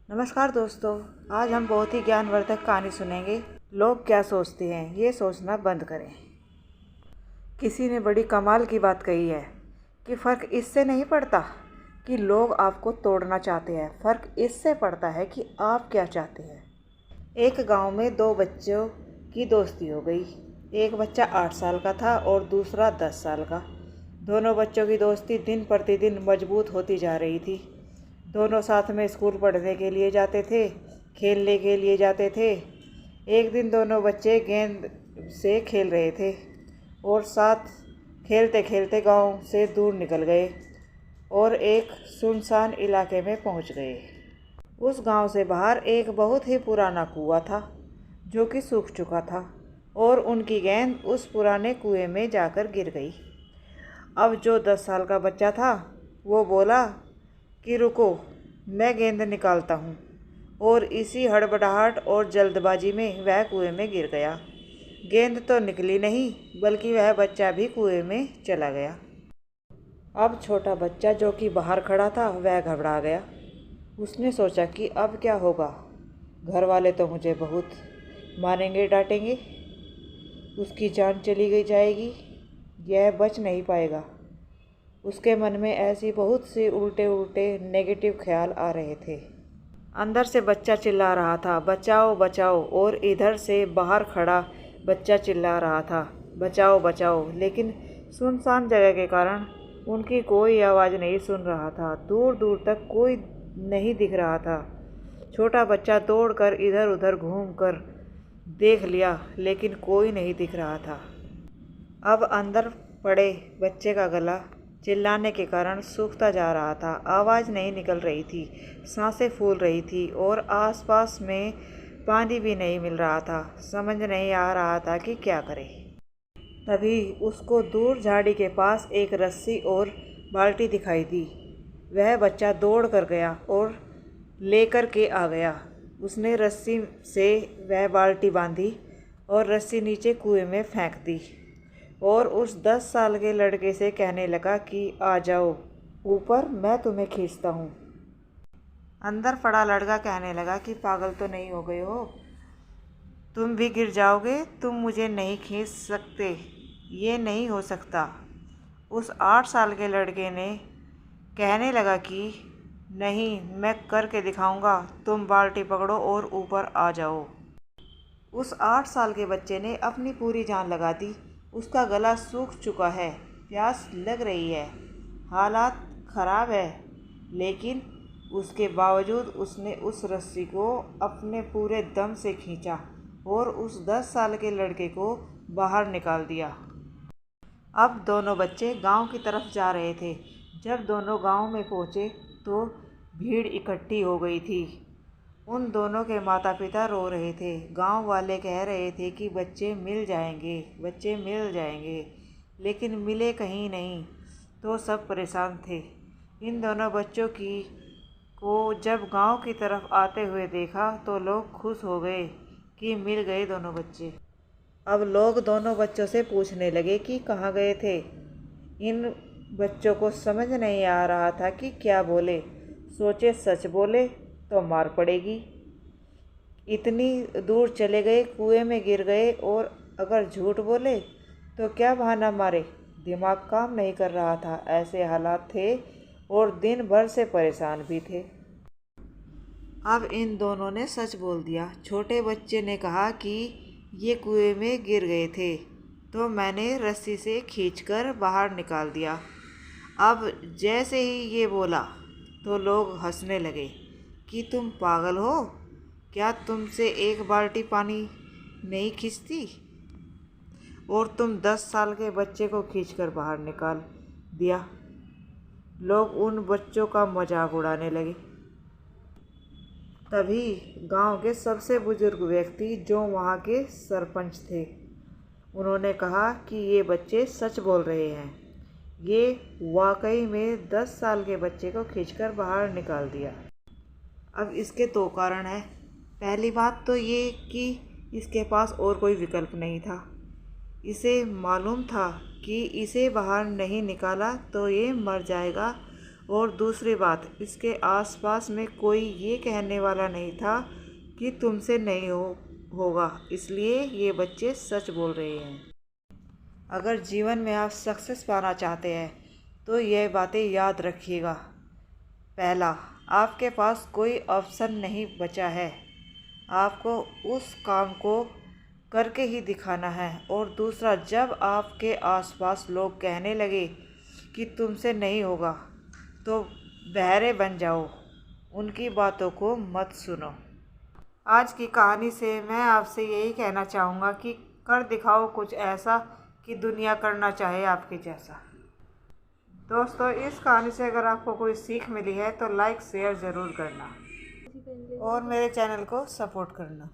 नमस्कार दोस्तों, आज हम बहुत ही ज्ञानवर्धक कहानी सुनेंगे। लोग क्या सोचते हैं, ये सोचना बंद करें। किसी ने बड़ी कमाल की बात कही है कि फ़र्क इससे नहीं पड़ता कि लोग आपको तोड़ना चाहते हैं, फ़र्क इससे पड़ता है कि आप क्या चाहते हैं। एक गांव में दो बच्चों की दोस्ती हो गई। एक बच्चा 8 साल का था और दूसरा 10 साल का। दोनों बच्चों की दोस्ती दिन प्रतिदिन मजबूत होती जा रही थी। दोनों साथ में स्कूल पढ़ने के लिए जाते थे, खेलने के लिए जाते थे। एक दिन दोनों बच्चे गेंद से खेल रहे थे और साथ खेलते खेलते गांव से दूर निकल गए और एक सुनसान इलाके में पहुंच गए। उस गांव से बाहर एक बहुत ही पुराना कुआं था जो कि सूख चुका था और उनकी गेंद उस पुराने कुएं में जाकर गिर गई। अब जो 10 साल का बच्चा था वो बोला कि रुको, मैं गेंद निकालता हूँ, और इसी हड़बड़ाहट और जल्दबाजी में वह कुएं में गिर गया। गेंद तो निकली नहीं, बल्कि वह बच्चा भी कुएं में चला गया। अब छोटा बच्चा जो कि बाहर खड़ा था वह घबरा गया। उसने सोचा कि अब क्या होगा, घर वाले तो मुझे बहुत मारेंगे डांटेंगे, उसकी जान चली गई जाएगी, यह बच नहीं पाएगा। उसके मन में ऐसी बहुत सी उल्टे उल्टे नेगेटिव ख्याल आ रहे थे। अंदर से बच्चा चिल्ला रहा था, बचाओ बचाओ, और इधर से बाहर खड़ा बच्चा चिल्ला रहा था, बचाओ बचाओ। लेकिन सुनसान जगह के कारण उनकी कोई आवाज़ नहीं सुन रहा था। दूर दूर तक कोई नहीं दिख रहा था। छोटा बच्चा दौड़कर इधर उधर घूमकर देख लिया, लेकिन कोई नहीं दिख रहा था। अब अंदर पड़े बच्चे का गला चिल्लाने के कारण सूखता जा रहा था। आवाज़ नहीं निकल रही थी, सांसें फूल रही थी और आसपास में पानी भी नहीं मिल रहा था। समझ नहीं आ रहा था कि क्या करे। तभी उसको दूर झाड़ी के पास एक रस्सी और बाल्टी दिखाई दी। वह बच्चा दौड़ कर गया और लेकर के आ गया। उसने रस्सी से वह बाल्टी बांधी और रस्सी नीचे कुएं में फेंक दी और उस 10 साल के लड़के से कहने लगा कि आ जाओ ऊपर, मैं तुम्हें खींचता हूँ। अंदर पड़ा लड़का कहने लगा कि पागल तो नहीं हो गए हो, तुम भी गिर जाओगे, तुम मुझे नहीं खींच सकते, ये नहीं हो सकता। उस 8 साल के लड़के ने कहने लगा कि नहीं, मैं करके दिखाऊंगा, तुम बाल्टी पकड़ो और ऊपर आ जाओ। उस 8 साल के बच्चे ने अपनी पूरी जान लगा दी। उसका गला सूख चुका है, प्यास लग रही है, हालात ख़राब है, लेकिन उसके बावजूद उसने उस रस्सी को अपने पूरे दम से खींचा और उस 10 साल के लड़के को बाहर निकाल दिया। अब दोनों बच्चे गांव की तरफ जा रहे थे। जब दोनों गांव में पहुंचे तो भीड़ इकट्ठी हो गई थी। उन दोनों के माता पिता रो रहे थे। गांव वाले कह रहे थे कि बच्चे मिल जाएंगे, बच्चे मिल जाएंगे, लेकिन मिले कहीं नहीं। तो सब परेशान थे। इन दोनों बच्चों को जब गांव की तरफ आते हुए देखा तो लोग खुश हो गए कि मिल गए दोनों बच्चे। अब लोग दोनों बच्चों से पूछने लगे कि कहाँ गए थे। इन बच्चों को समझ नहीं आ रहा था कि क्या बोले। सोचे सच बोले तो मार पड़ेगी, इतनी दूर चले गए, कुएं में गिर गए, और अगर झूठ बोले तो क्या बहाना मारे। दिमाग काम नहीं कर रहा था। ऐसे हालात थे और दिन भर से परेशान भी थे। अब इन दोनों ने सच बोल दिया। छोटे बच्चे ने कहा कि ये कुएं में गिर गए थे तो मैंने रस्सी से खींचकर बाहर निकाल दिया। अब जैसे ही ये बोला तो लोग हंसने लगे कि तुम पागल हो क्या, तुमसे एक बाल्टी पानी नहीं खींचती और तुम 10 साल के बच्चे को खींचकर बाहर निकाल दिया। लोग उन बच्चों का मजाक उड़ाने लगे। तभी गांव के सबसे बुजुर्ग व्यक्ति, जो वहाँ के सरपंच थे, उन्होंने कहा कि ये बच्चे सच बोल रहे हैं, ये वाकई में 10 साल के बच्चे को खींचकर बाहर निकाल दिया। अब इसके 2 कारण हैं। पहली बात तो ये कि इसके पास और कोई विकल्प नहीं था। इसे मालूम था कि इसे बाहर नहीं निकाला तो ये मर जाएगा और दूसरी बात, इसके आसपास में कोई ये कहने वाला नहीं था कि तुमसे नहीं होगा, इसलिए ये बच्चे सच बोल रहे हैं। अगर जीवन में आप सक्सेस पाना चाहते हैं तो ये बातें याद रखिएगा। पहला, आपके पास कोई ऑप्शन नहीं बचा है, आपको उस काम को करके ही दिखाना है। और दूसरा, जब आपके आसपास लोग कहने लगे कि तुमसे नहीं होगा तो बहरे बन जाओ, उनकी बातों को मत सुनो। आज की कहानी से मैं आपसे यही कहना चाहूँगा कि कर दिखाओ कुछ ऐसा कि दुनिया करना चाहे आपके जैसा। दोस्तों, इस कहानी से अगर आपको कोई सीख मिली है तो लाइक शेयर ज़रूर करना और मेरे चैनल को सपोर्ट करना।